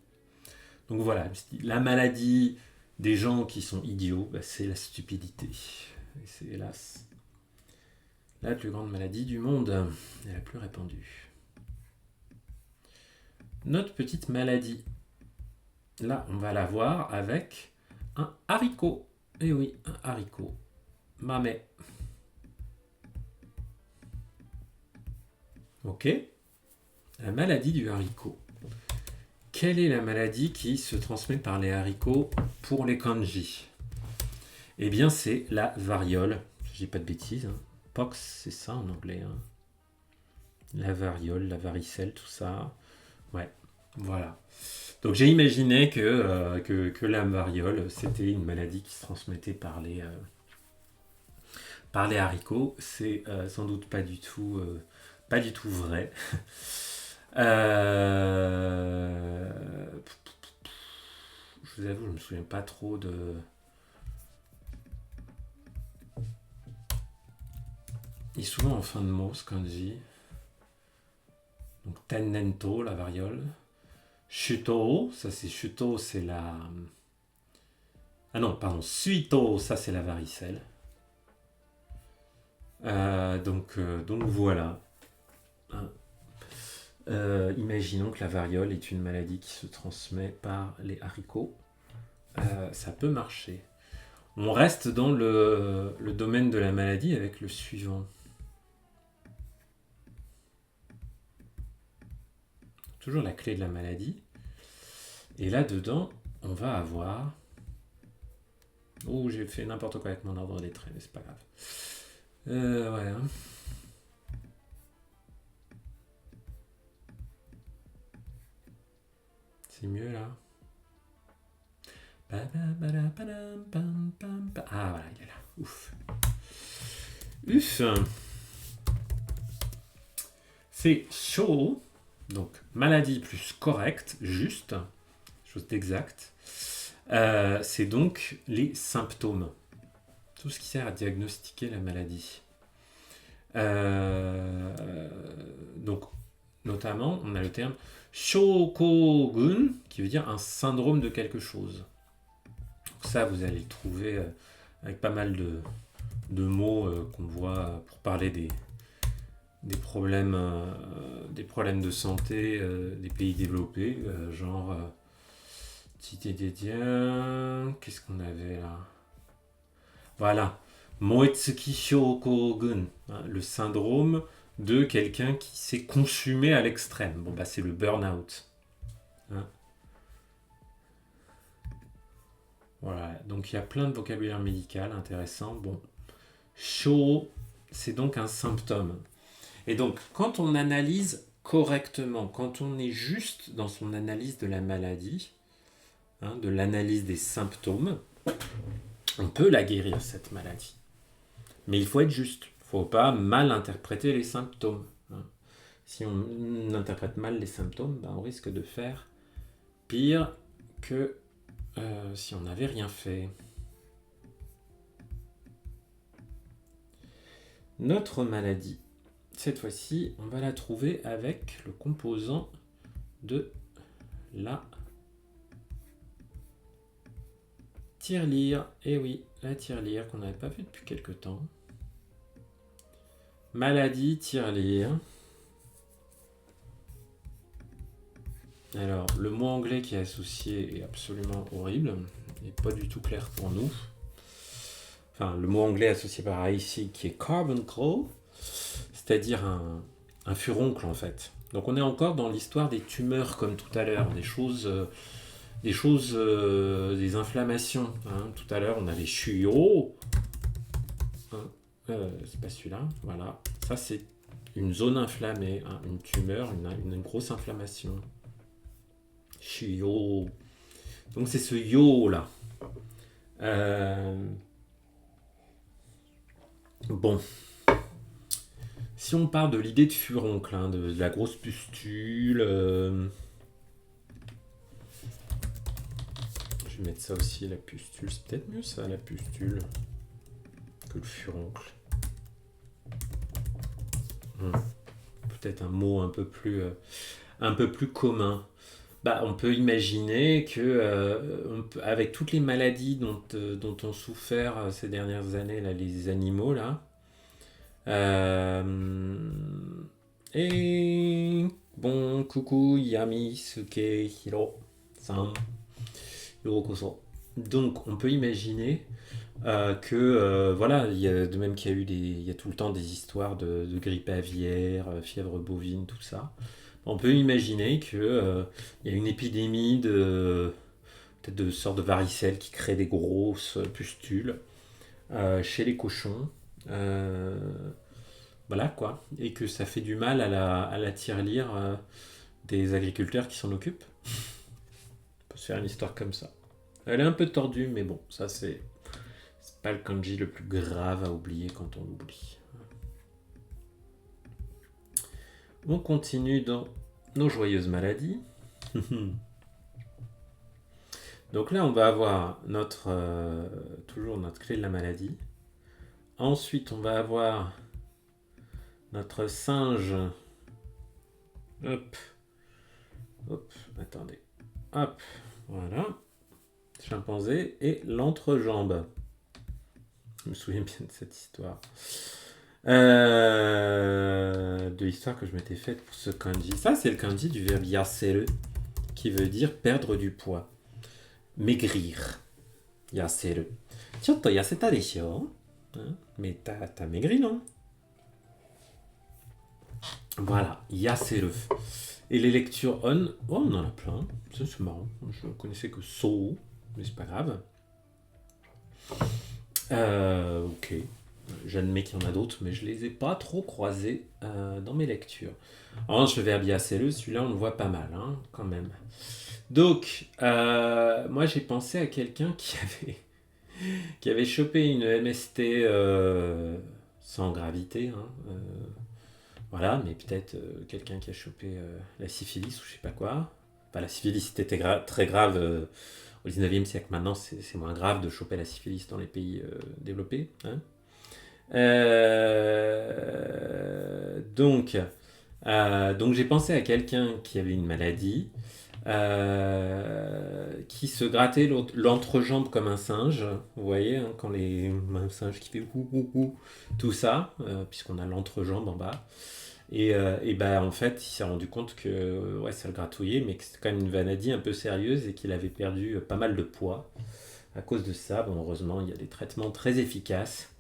Donc voilà, la maladie des gens qui sont idiots, bah, c'est la stupidité. Et c'est hélas la plus grande maladie du monde et la plus répandue. Notre petite maladie, là, on va la voir avec un haricot. Eh oui, un haricot. Mamet. Ok. La maladie du haricot. Quelle est la maladie qui se transmet par les haricots pour les kanji? Eh bien, c'est la variole. Je dis pas de bêtises. Hein. Pox, c'est ça en anglais. Hein. La variole, la varicelle, tout ça. Ouais, voilà. Donc j'ai imaginé que la variole, c'était une maladie qui se transmettait par les haricots. C'est sans doute pas du tout vrai. Euh, je vous avoue, je me souviens pas trop de. Il est souvent en fin de mot ce kanji. Donc tennento, la variole. Shuto, ça c'est Shuto, c'est la. Ah non, pardon, Suito, ça c'est la varicelle. Donc voilà. Hein. Imaginons que la variole est une maladie qui se transmet par les haricots. Ça peut marcher. On reste dans le domaine de la maladie avec le suivant. Toujours la clé de la maladie. Et là-dedans, on va avoir... Oh, j'ai fait n'importe quoi avec mon ordre des traits, mais c'est pas grave. Ouais. Hein. C'est mieux là. Ah voilà, il est là. Ouf. Uf. C'est chaud. Donc maladie plus correcte, juste, chose d'exact. C'est donc les symptômes. Tout ce qui sert à diagnostiquer la maladie. Donc, notamment, on a le terme shokogun, qui veut dire un syndrome de quelque chose. Donc ça, vous allez le trouver avec pas mal de mots qu'on voit pour parler des problèmes de santé des pays développés, genre... qu'est-ce qu'on avait là? Voilà. Moetsuki Shokogun, hein, le syndrome de quelqu'un qui s'est consumé à l'extrême. Bon, bah, c'est le burn-out. Hein. Voilà. Donc, il y a plein de vocabulaire médical intéressant. Bon. Sho, c'est donc un symptôme. Et donc, quand on analyse correctement, quand on est juste dans son analyse de la maladie, de l'analyse des symptômes, on peut la guérir, cette maladie. Mais il faut être juste. Il ne faut pas mal interpréter les symptômes. Si on interprète mal les symptômes, on risque de faire pire que si on n'avait rien fait. Notre maladie, cette fois-ci, on va la trouver avec le composant de la tirelire. Eh oui, la tirelire qu'on n'avait pas vue depuis quelque temps. Maladie, tirelire. Alors, le mot anglais qui est associé est absolument horrible et pas du tout clair pour nous. Enfin, le mot anglais associé par ici qui est carbuncle, c'est-à-dire un furoncle en fait. Donc on est encore dans l'histoire des tumeurs comme tout à l'heure, des inflammations. Tout à l'heure on avait Chuyo, c'est pas celui-là, voilà. Ça c'est une zone inflammée, une tumeur, une grosse inflammation. Chuyo. Donc c'est ce yo là. Bon. Si on parle de l'idée de furoncle, de la grosse pustule, je vais mettre ça aussi, la pustule, c'est peut-être mieux ça, la pustule, que le furoncle. Peut-être un mot un peu plus commun. On peut imaginer que avec toutes les maladies dont ont souffert ces dernières années là, les animaux là, et bon, coucou, Yami, Suke, Hiro, San, Yorokoso. Donc, on peut imaginer que, voilà, de même qu'il y a il y a tout le temps des histoires de grippe aviaire, fièvre bovine, tout ça. On peut imaginer qu'il y a une épidémie peut-être de sorte de varicelle qui crée des grosses pustules chez les cochons. Voilà quoi, et que ça fait du mal à la tirelire des agriculteurs qui s'en occupent. On peut se faire une histoire comme ça. Elle est un peu tordue, mais bon, ça c'est pas le kanji le plus grave à oublier quand on l'oublie. On continue dans nos joyeuses maladies. Donc là, on va avoir toujours notre clé de la maladie. Ensuite, on va avoir notre singe. Hop, attendez. Hop, voilà. Chimpanzé et l'entrejambe. Je me souviens bien de cette histoire. De l'histoire que je m'étais faite pour ce kanji. Ça, c'est le kanji du verbe yaseru, qui veut dire perdre du poids. Maigrir. Yaseru. Chotto yaseta desho. Mais t'as maigri, non? Voilà, yaseru. Et les lectures on, on en a plein. Ça, c'est marrant. Je connaissais que so, mais c'est pas grave. Ok. J'admets qu'il y en a d'autres, mais je les ai pas trop croisés dans mes lectures. En revanche, le verbe yaseru, celui-là, on le voit pas mal, quand même. Donc, moi, j'ai pensé à quelqu'un qui avait chopé une MST sans gravité, voilà, mais peut-être quelqu'un qui a chopé la syphilis ou je sais pas quoi. Enfin, la syphilis, c'était très grave au 19e siècle. Maintenant, c'est moins grave de choper la syphilis dans les pays développés. Donc j'ai pensé à quelqu'un qui avait une maladie, qui se grattait l'entrejambe comme un singe. Vous voyez, quand un singe qui fait ouh, tout ça, puisqu'on a l'entrejambe en bas. Et en fait, il s'est rendu compte que ça le gratouillait, mais que c'était quand même une maladie un peu sérieuse et qu'il avait perdu pas mal de poids à cause de ça. Bon, heureusement, il y a des traitements très efficaces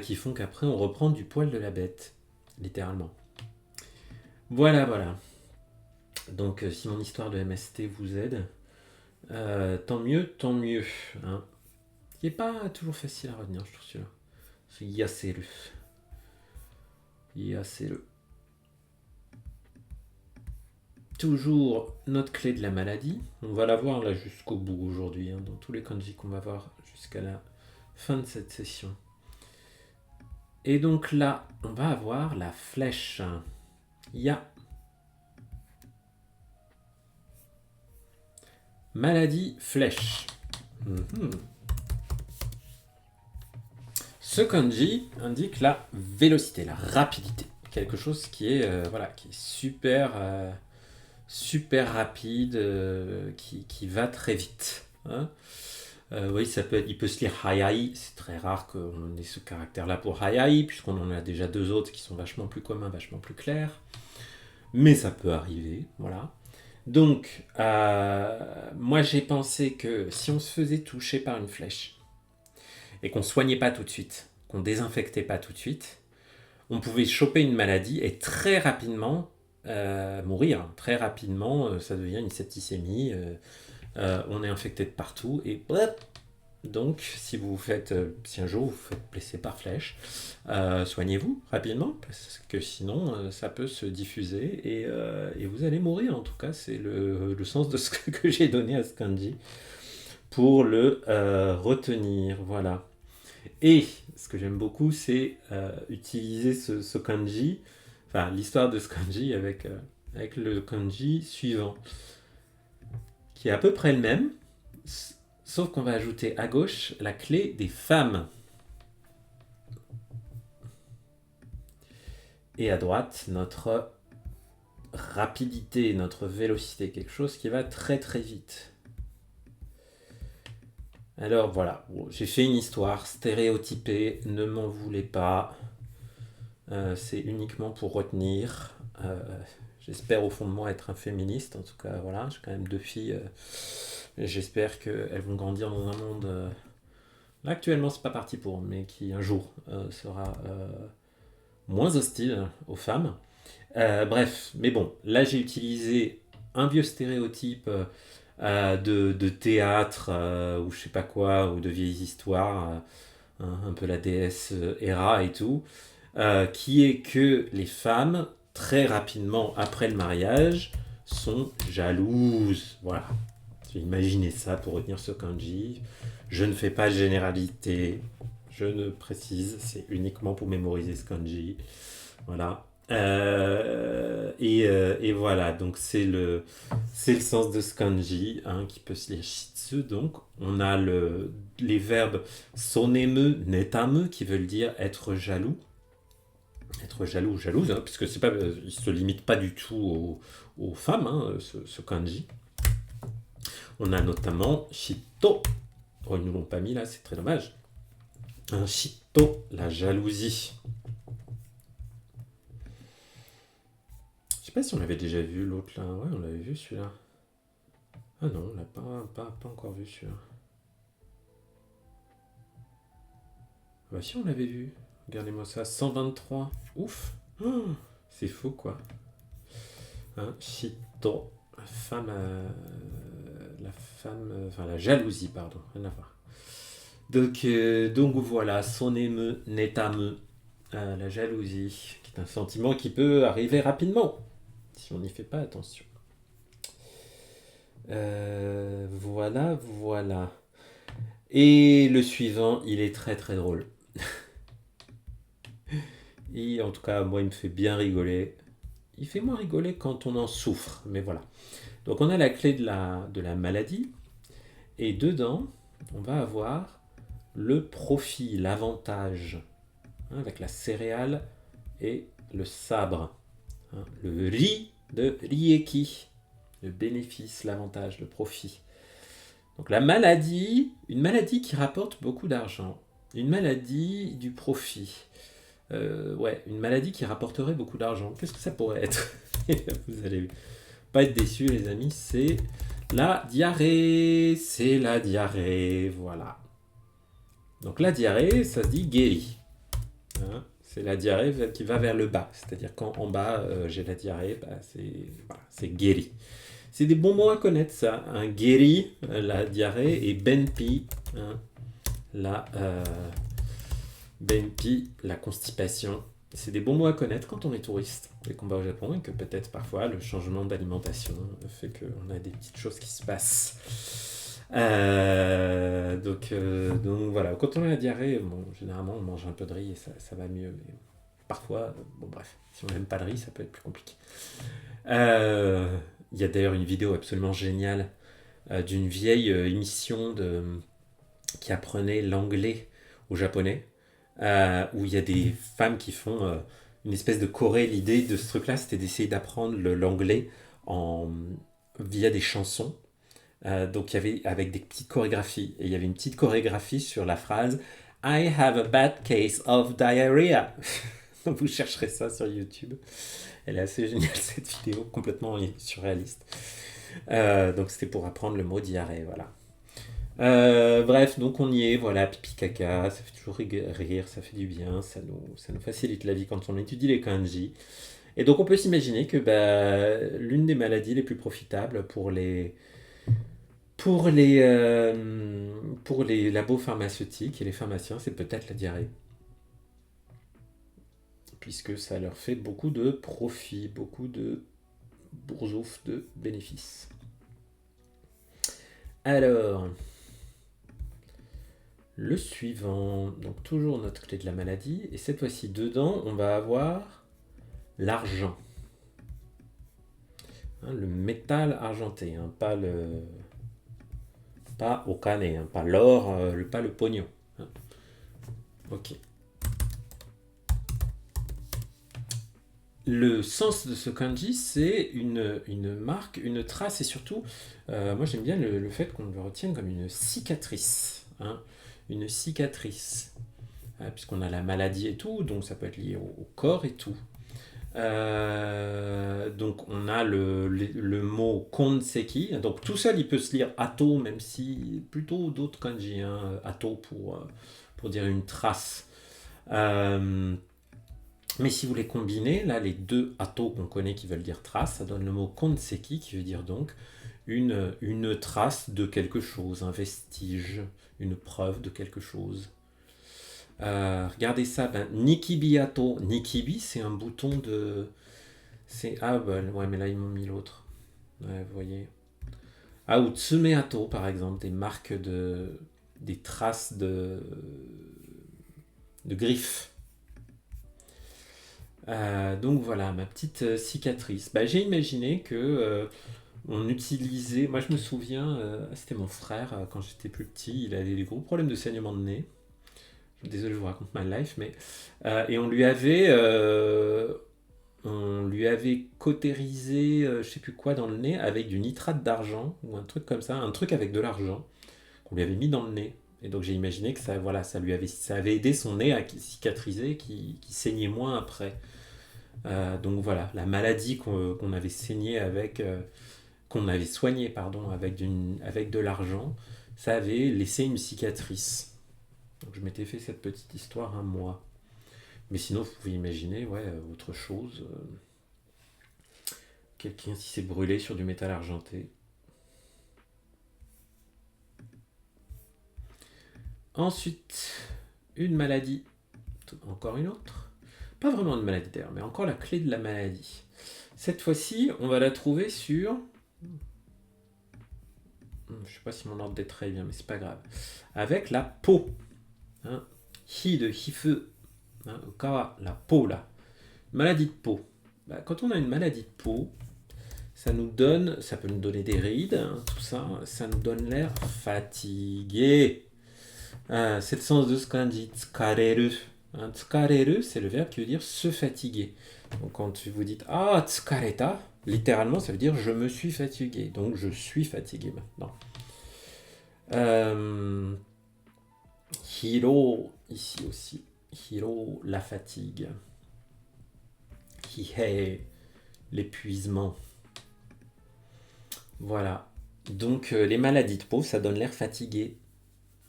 qui font qu'après on reprend du poil de la bête, littéralement. Voilà. Donc, si mon histoire de MST vous aide, tant mieux. Qui n'est pas toujours facile à retenir, je trouve celui-là. C'est Yaseru. Yasseru. Toujours notre clé de la maladie. On va la voir là jusqu'au bout aujourd'hui, hein, dans tous les kanji qu'on va voir jusqu'à la fin de cette session. Et donc là, on va avoir la flèche. Ya. Maladie flèche. Ce kanji indique la vélocité, la rapidité. Quelque chose qui est, qui est super rapide, qui va très vite. Hein. Oui, il peut se lire hayai. C'est très rare qu'on ait ce caractère-là pour hayai, puisqu'on en a déjà deux autres qui sont vachement plus communs, vachement plus clairs. Mais ça peut arriver, voilà. Donc, moi j'ai pensé que si on se faisait toucher par une flèche, et qu'on soignait pas tout de suite, qu'on désinfectait pas tout de suite, on pouvait choper une maladie et très rapidement mourir. Très rapidement, ça devient une septicémie, on est infecté de partout, et donc si un jour vous vous faites blesser par flèche, soignez-vous rapidement, parce que sinon ça peut se diffuser et vous allez mourir. En tout cas, c'est le sens de ce que j'ai donné à ce kanji pour le retenir. Voilà. Et ce que j'aime beaucoup, c'est utiliser ce kanji, enfin l'histoire de ce kanji avec le kanji suivant, qui est à peu près le même, sauf qu'on va ajouter à gauche la clé des femmes. Et à droite, notre rapidité, notre vélocité, quelque chose qui va très très vite. Alors voilà, j'ai fait une histoire stéréotypée, ne m'en voulez pas. C'est uniquement pour retenir. J'espère au fond de moi être un féministe, en tout cas voilà, j'ai quand même deux filles. J'espère qu'elles vont grandir dans un monde, là actuellement c'est pas parti pour, mais qui un jour sera moins hostile aux femmes. Bref, mais bon, là j'ai utilisé un vieux stéréotype de théâtre ou je sais pas quoi, ou de vieilles histoires, un peu la déesse Héra et tout, qui est que les femmes, très rapidement après le mariage, sont jalouses. Voilà. Imaginez ça pour retenir ce kanji. Je ne fais pas de généralité, je ne précise, c'est uniquement pour mémoriser ce kanji. Voilà. Et voilà, donc c'est le sens de ce kanji, hein, qui peut se lire shitsu. Donc on a les verbes sonemu, netamu, qui veulent dire être jaloux ou jalouse, hein, puisque c'est pas, il se limite pas du tout aux femmes, hein, ce kanji. On a notamment shito. Oh, ils ne l'ont pas mis là, c'est très dommage. Un shito, la jalousie. Je sais pas si on l'avait déjà vu l'autre là. Ouais, on l'avait vu celui-là. Ah non, on l'a pas encore vu celui-là. Bah si, on l'avait vu. Regardez-moi ça, 123. Ouf. Oh, c'est faux quoi. Hein, shito, la jalousie, pardon, rien à voir. Donc voilà, soneme, netame, la jalousie, qui est un sentiment qui peut arriver rapidement, si on n'y fait pas attention. Voilà. Et le suivant, il est très très drôle. Et en tout cas, moi, il me fait bien rigoler. Il fait moins rigoler quand on en souffre, mais voilà. Donc on a la clé de la maladie, et dedans, on va avoir le profit, l'avantage, hein, avec la céréale et le sabre. Hein, le ri de rieki, le bénéfice, l'avantage, le profit. Donc la maladie, une maladie qui rapporte beaucoup d'argent, une maladie du profit. Une maladie qui rapporterait beaucoup d'argent. Qu'est-ce que ça pourrait être? Vous allez pas être déçus les amis, c'est la diarrhée. C'est la diarrhée, voilà. Donc la diarrhée, ça se dit geri. Hein, c'est la diarrhée qui va vers le bas. C'est-à-dire quand en bas j'ai la diarrhée, c'est geri. C'est des bons mots à connaître ça. Un geri, la diarrhée, et benpi, hein, benpi, la constipation. c'est des bons mots à connaître quand on est touriste et qu'on va au Japon et que peut-être parfois le changement d'alimentation fait qu'on a des petites choses qui se passent. Donc voilà, quand on a la diarrhée, bon, généralement on mange un peu de riz et ça va mieux. Mais parfois, bon bref, si on n'aime pas le riz, ça peut être plus compliqué. Il y a d'ailleurs une vidéo absolument géniale d'une vieille émission qui apprenait l'anglais aux Japonais, où il y a des femmes qui font une espèce de choré. L'idée de ce truc-là, c'était d'essayer d'apprendre l'anglais en, via des chansons. Donc il y avait avec des petites chorégraphies. Et il y avait une petite chorégraphie sur la phrase I have a bad case of diarrhea. Donc vous chercherez ça sur YouTube. Elle est assez géniale cette vidéo, complètement surréaliste. Donc c'était pour apprendre le mot diarrhée, voilà. Bref, donc on y est, voilà, pipi caca, ça fait toujours rire, ça fait du bien, ça nous facilite la vie quand on étudie les kanji. Et donc on peut s'imaginer que l'une des maladies les plus profitables pour les labos pharmaceutiques et les pharmaciens, c'est peut-être la diarrhée. Puisque ça leur fait beaucoup de profits, beaucoup de boursoufs de bénéfices. Alors, le suivant, donc toujours notre clé de la maladie, et cette fois-ci dedans, on va avoir l'argent. Hein, le métal argenté, hein, pas au canet, hein, pas l'or, pas le pognon. Hein. Ok. Le sens de ce kanji, c'est une marque, une trace, et surtout, moi j'aime bien le fait qu'on le retienne comme une cicatrice. Hein, une cicatrice. Puisqu'on a la maladie et tout, donc ça peut être lié au corps et tout. Donc on a le mot konseki, donc tout seul il peut se lire ato, même si plutôt d'autres kanji, hein, ato pour dire une trace. Mais si vous les combinez, là les deux ato qu'on connaît qui veulent dire trace, ça donne le mot konseki qui veut dire donc une trace de quelque chose, un vestige, une preuve de quelque chose. Regardez ça, Nikibi Ato. Nikibi, c'est un bouton de. Ah, ouais, mais là ils m'ont mis l'autre. Ouais, vous voyez. Ah, ou Tsume Ato, par exemple, des marques des traces de griffes. Donc voilà, ma petite cicatrice. J'ai imaginé que on utilisait. Moi, je me souviens, c'était mon frère, quand j'étais plus petit, il avait des gros problèmes de saignement de nez. Désolé, je vous raconte ma life, mais et on lui avait cautérisé, je sais plus quoi dans le nez avec du nitrate d'argent ou un truc comme ça, un truc avec de l'argent qu'on lui avait mis dans le nez. Et donc j'ai imaginé que ça, voilà, ça avait aidé son nez à cicatriser, qui saignait moins après. Donc voilà, la maladie qu'on avait saigné qu'on avait soigné pardon avec de l'argent, ça avait laissé une cicatrice. Donc je m'étais fait cette petite histoire un mois. Mais sinon, vous pouvez imaginer, ouais, autre chose. Quelqu'un qui s'est brûlé sur du métal argenté. Ensuite, une maladie. Encore une autre. Pas vraiment une maladie d'ailleurs, mais encore la clé de la maladie. Cette fois-ci, on va la trouver sur. Je sais pas si mon ordre est très bien, mais c'est pas grave. Avec la peau. Hein. Hi de hifu. Hein, kawa, la peau là. Maladie de peau. Quand on a une maladie de peau, ça peut nous donner des rides, hein, tout ça, ça nous donne l'air fatigué. C'est le sens de ce qu'on dit tsukareru. Tsukareru, c'est le verbe qui veut dire se fatiguer. Donc quand vous dites ah tsukareta, littéralement ça veut dire je me suis fatigué. Donc je suis fatigué maintenant. Hiro, ici aussi. Hiro, la fatigue. Hihei, l'épuisement. Voilà. Donc les maladies de peau, ça donne l'air fatigué.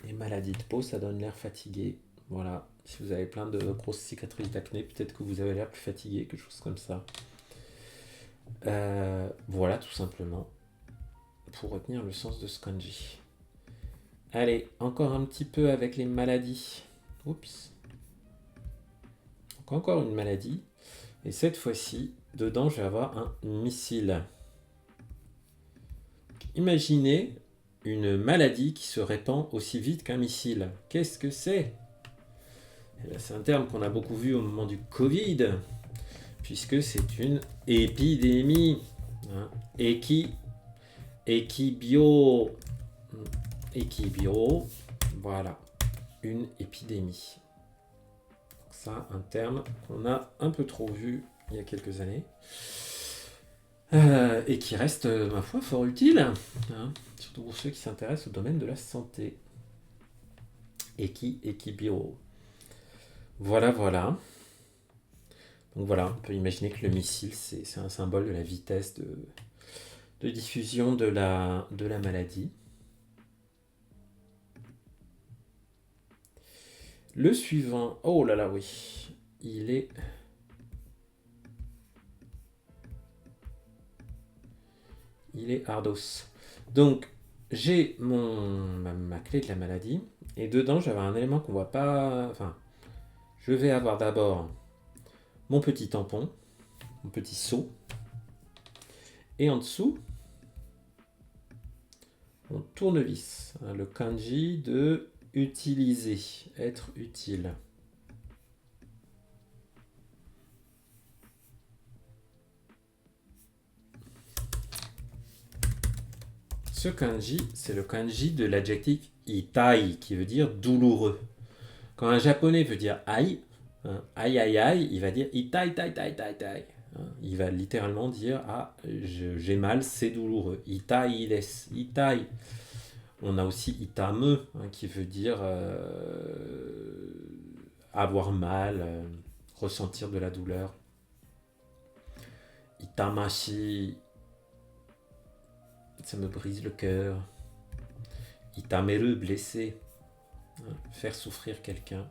Les maladies de peau, ça donne l'air fatigué. Voilà. Si vous avez plein de grosses cicatrices d'acné, peut-être que vous avez l'air plus fatigué, quelque chose comme ça. Voilà, tout simplement. Pour retenir le sens de ce kanji. Allez, encore un petit peu avec les maladies. Oups. Donc encore une maladie. Et cette fois-ci, dedans, je vais avoir un missile. Imaginez une maladie qui se répand aussi vite qu'un missile. Qu'est-ce que c'est? Eh bien, c'est un terme qu'on a beaucoup vu au moment du Covid, puisque c'est une épidémie. Hein. Équibio. Équibio. Voilà. Une épidémie. Ça, un terme qu'on a un peu trop vu il y a quelques années. Et qui reste, ma foi, fort utile. Hein, surtout pour ceux qui s'intéressent au domaine de la santé. Équibio. Voilà, voilà. Donc voilà, on peut imaginer que le missile, c'est un symbole de la vitesse de diffusion de la maladie. Le suivant, oh là là, oui, il est ardos. Donc, j'ai ma clé de la maladie, et dedans, j'avais un élément qu'on voit pas. Enfin, je vais avoir d'abord mon petit tampon, mon petit seau, et en dessous, mon tournevis, hein, le kanji de utiliser, être utile. Ce kanji, c'est le kanji de l'adjectif itai, qui veut dire douloureux. Quand un japonais veut dire aïe, hein, aïe aïe aïe, il va dire itai tai tai tai tai. Hein, il va littéralement dire ah j'ai mal, c'est douloureux. Itai des, itai. On a aussi itame, hein, qui veut dire avoir mal, ressentir de la douleur. Itamashi, ça me brise le cœur. Itameru, blessé, hein, faire souffrir quelqu'un.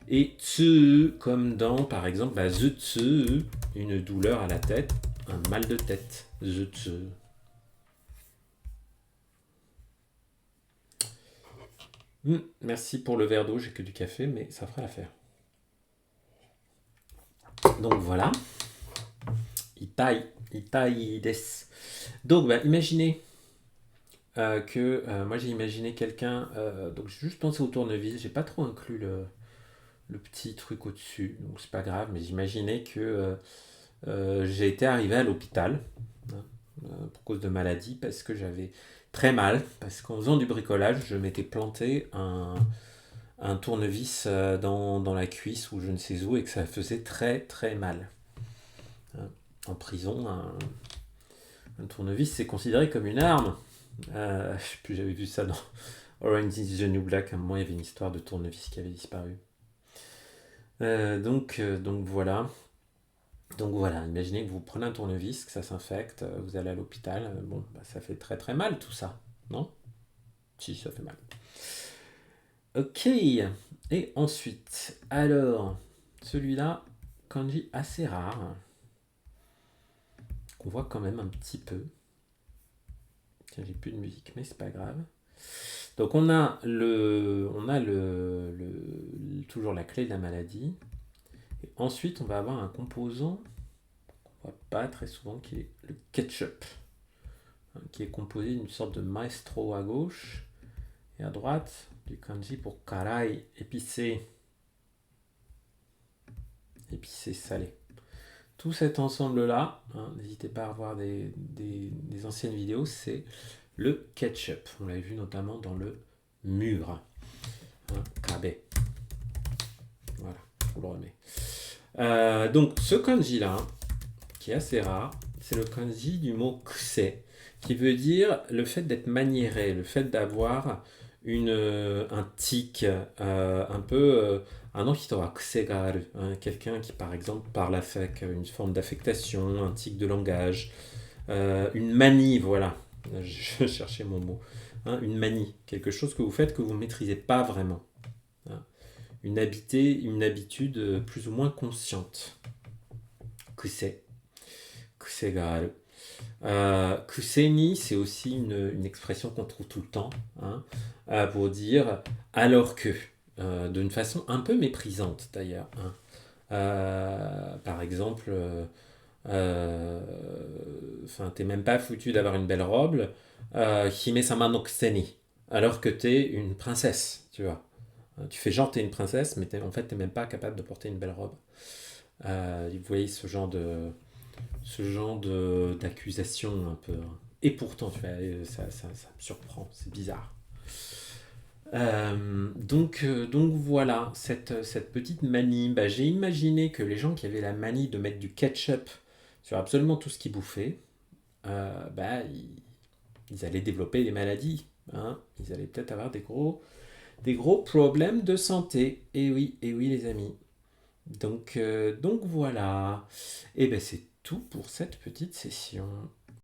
Et tsu, comme dans, par exemple, zutsu, une douleur à la tête, un mal de tête. Zutsu. Merci pour le verre d'eau, j'ai que du café, mais ça fera l'affaire. Donc voilà. Itai des. Donc imaginez que moi j'ai imaginé quelqu'un, donc j'ai juste pensé au tournevis, j'ai pas trop inclus le petit truc au-dessus, donc c'est pas grave, mais j'imaginais que j'ai été arrivé à l'hôpital hein, pour cause de maladie parce que j'avais très mal, parce qu'en faisant du bricolage, je m'étais planté un tournevis dans la cuisse ou je ne sais où et que ça faisait très très mal. Hein. En prison, un tournevis c'est considéré comme une arme. Je sais plus, j'avais vu ça dans Orange is the New Black. À un moment, il y avait une histoire de tournevis qui avait disparu. Donc voilà. Donc voilà, imaginez que vous prenez un tournevis, que ça s'infecte, vous allez à l'hôpital. Bon, ça fait très très mal tout ça, non? Si, ça fait mal. Ok. Et ensuite, alors, celui-là, kanji assez rare, qu'on voit quand même un petit peu. Tiens, j'ai plus de musique, mais c'est pas grave. Donc on a toujours la clé de la maladie. Et ensuite, on va avoir un composant qu'on voit pas très souvent, qui est le ketchup, hein, qui est composé d'une sorte de maestro à gauche et à droite du kanji pour karai, épicé, salé. Tout cet ensemble-là, hein, n'hésitez pas à revoir des anciennes vidéos, c'est le ketchup. On l'avait vu notamment dans le mur. Hein, kabe. Voilà, je vous le remets. Donc ce kanji-là, qui est assez rare, c'est le kanji du mot kusei, qui veut dire le fait d'être maniéré, le fait d'avoir un tic, un peu un hito wa kusei ga aru, quelqu'un qui par exemple parle avec une forme d'affectation, un tic de langage, une manie, voilà, je cherchais mon mot, hein, une manie, quelque chose que vous faites que vous ne maîtrisez pas vraiment, hein, une habitude plus ou moins consciente. Kusei ga aru. Kuseni, c'est aussi une expression qu'on trouve tout le temps, hein, pour dire alors que, d'une façon un peu méprisante d'ailleurs. Hein. Par exemple, enfin, t'es même pas foutu d'avoir une belle robe. Hime sama no kuseni. Alors que t'es une princesse, tu vois. Tu fais genre t'es une princesse, mais en fait t'es même pas capable de porter une belle robe. Vous voyez d'accusation un peu, hein. Et pourtant, tu vois, ça me surprend, c'est bizarre. Donc voilà, cette petite manie, bah, j'ai imaginé que les gens qui avaient la manie de mettre du ketchup sur absolument tout ce qu'ils bouffaient, bah, ils allaient développer des maladies, hein. Ils allaient peut-être avoir des gros problèmes de santé. Et oui les amis. Donc voilà. Et ben c'est tout pour cette petite session.